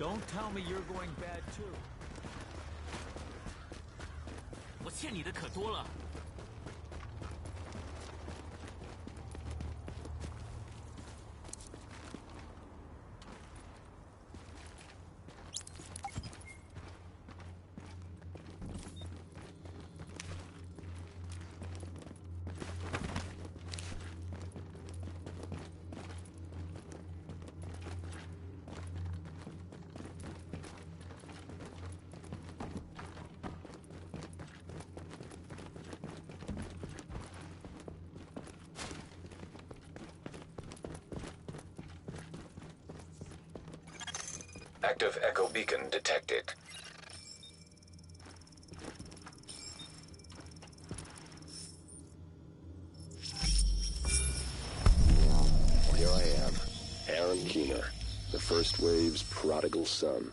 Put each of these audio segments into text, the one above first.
Don't tell me you're going bad too. 我欠你的可多了。Active echo beacon detected. Here I am, Aaron Keener, the First Wave's prodigal son.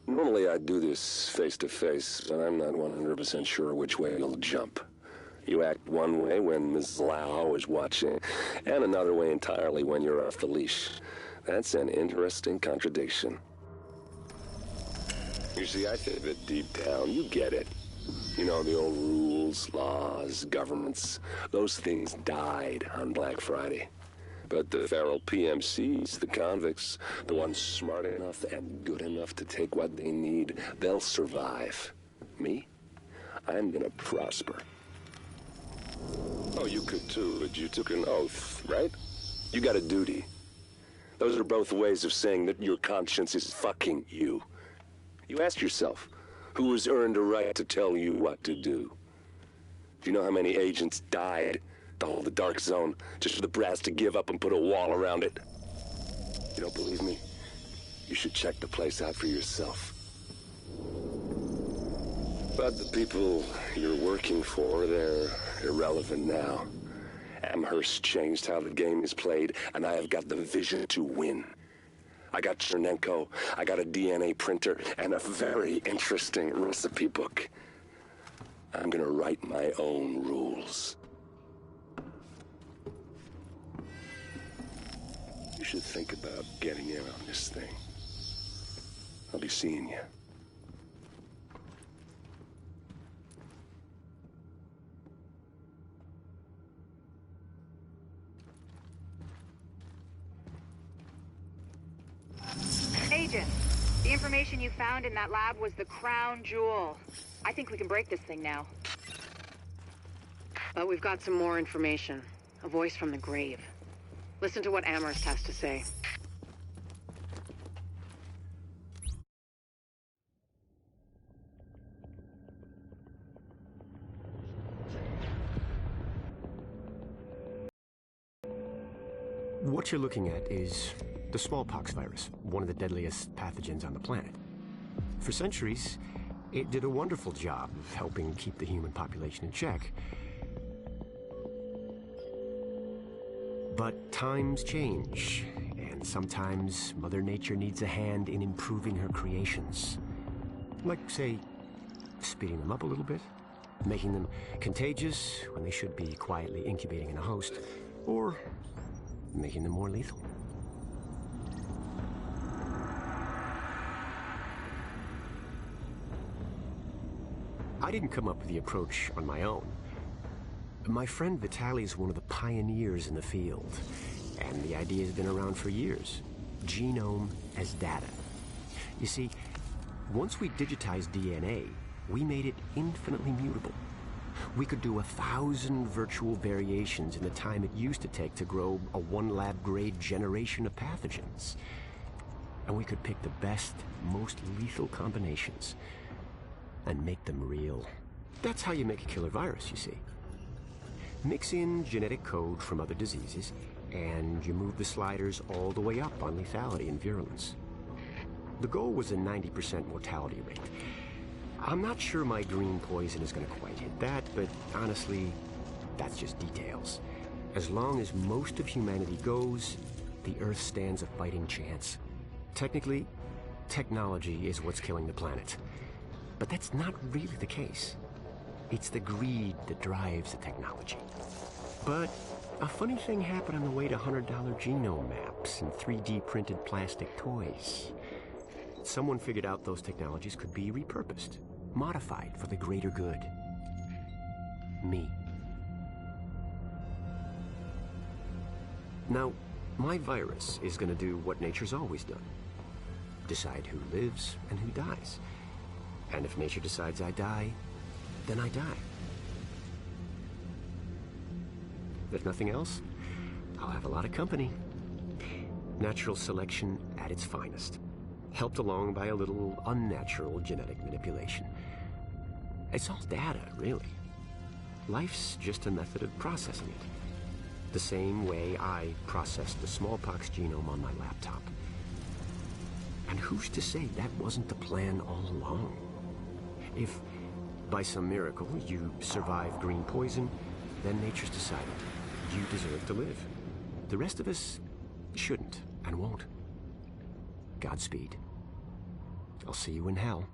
Normally I'd do this face-to-face, but I'm not 100% sure which way you'll jump. You act one way when Ms. Lau is watching, and another way entirely when you're off the leash. That's an interesting contradiction. You see, I think that deep down, you get it. You know, the old rules, laws, governments, those things died on Black Friday. But the feral PMCs, the convicts, the ones smart enough and good enough to take what they need, they'll survive. Me? I'm gonna prosper. Oh, you could too, but you took an oath, right? You got a duty. Those are both ways of saying that your conscience is fucking you. You ask yourself, who has earned a right to tell you what to do? Do you know how many agents died to hold the Dark Zone just for the brass to give up and put a wall around it? You don't believe me? You should check the place out for yourself. But the people you're working for, they're irrelevant now. Amherst changed how the game is played, and I have got the vision to win. I got Chernenko, I got a DNA printer, and a very interesting recipe book. I'm gonna write my own rules. You should think about getting in on this thing. I'll be seeing you. Agent, the information you found in that lab was the crown jewel. I think we can break this thing now. But we've got some more information. A voice from the grave. Listen to what Amherst has to say. What you're looking at is the smallpox virus, one of the deadliest pathogens on the planet. For centuries, it did a wonderful job of helping keep the human population in check. But times change, and sometimes Mother Nature needs a hand in improving her creations. Like, say, speeding them up a little bit, making them contagious when they should be quietly incubating in a host, or making them more lethal. I didn't come up with the approach on my own. My friend Vitaly is one of the pioneers in the field, and the idea has been around for years. Genome as data. You see, once we digitized DNA, we made it infinitely mutable. We could do 1,000 virtual variations in the time it used to take to grow a one-lab-grade generation of pathogens. And we could pick the best, most lethal combinations and make them real. That's how you make a killer virus, you see. Mix in genetic code from other diseases, and you move the sliders all the way up on lethality and virulence. The goal was a 90% mortality rate. I'm not sure my green poison is going to quite hit that, but honestly, that's just details. As long as most of humanity goes, the Earth stands a fighting chance. Technically, technology is what's killing the planet. But that's not really the case. It's the greed that drives the technology. But a funny thing happened on the way to $100 genome maps and 3D printed plastic toys. someone figured out those technologies could be repurposed, modified for the greater good. Me. Now, my virus is going to do what nature's always done. Decide who lives and who dies. And if nature decides I die, then I die. If nothing else, I'll have a lot of company. Natural selection at its finest, helped along by a little unnatural genetic manipulation. It's all data, really. Life's just a method of processing it. The same way I processed the smallpox genome on my laptop. And who's to say that wasn't the plan all along? If, by some miracle, you survive green poison, then nature's decided you deserve to live. The rest of us shouldn't and won't. Godspeed. I'll see you in hell.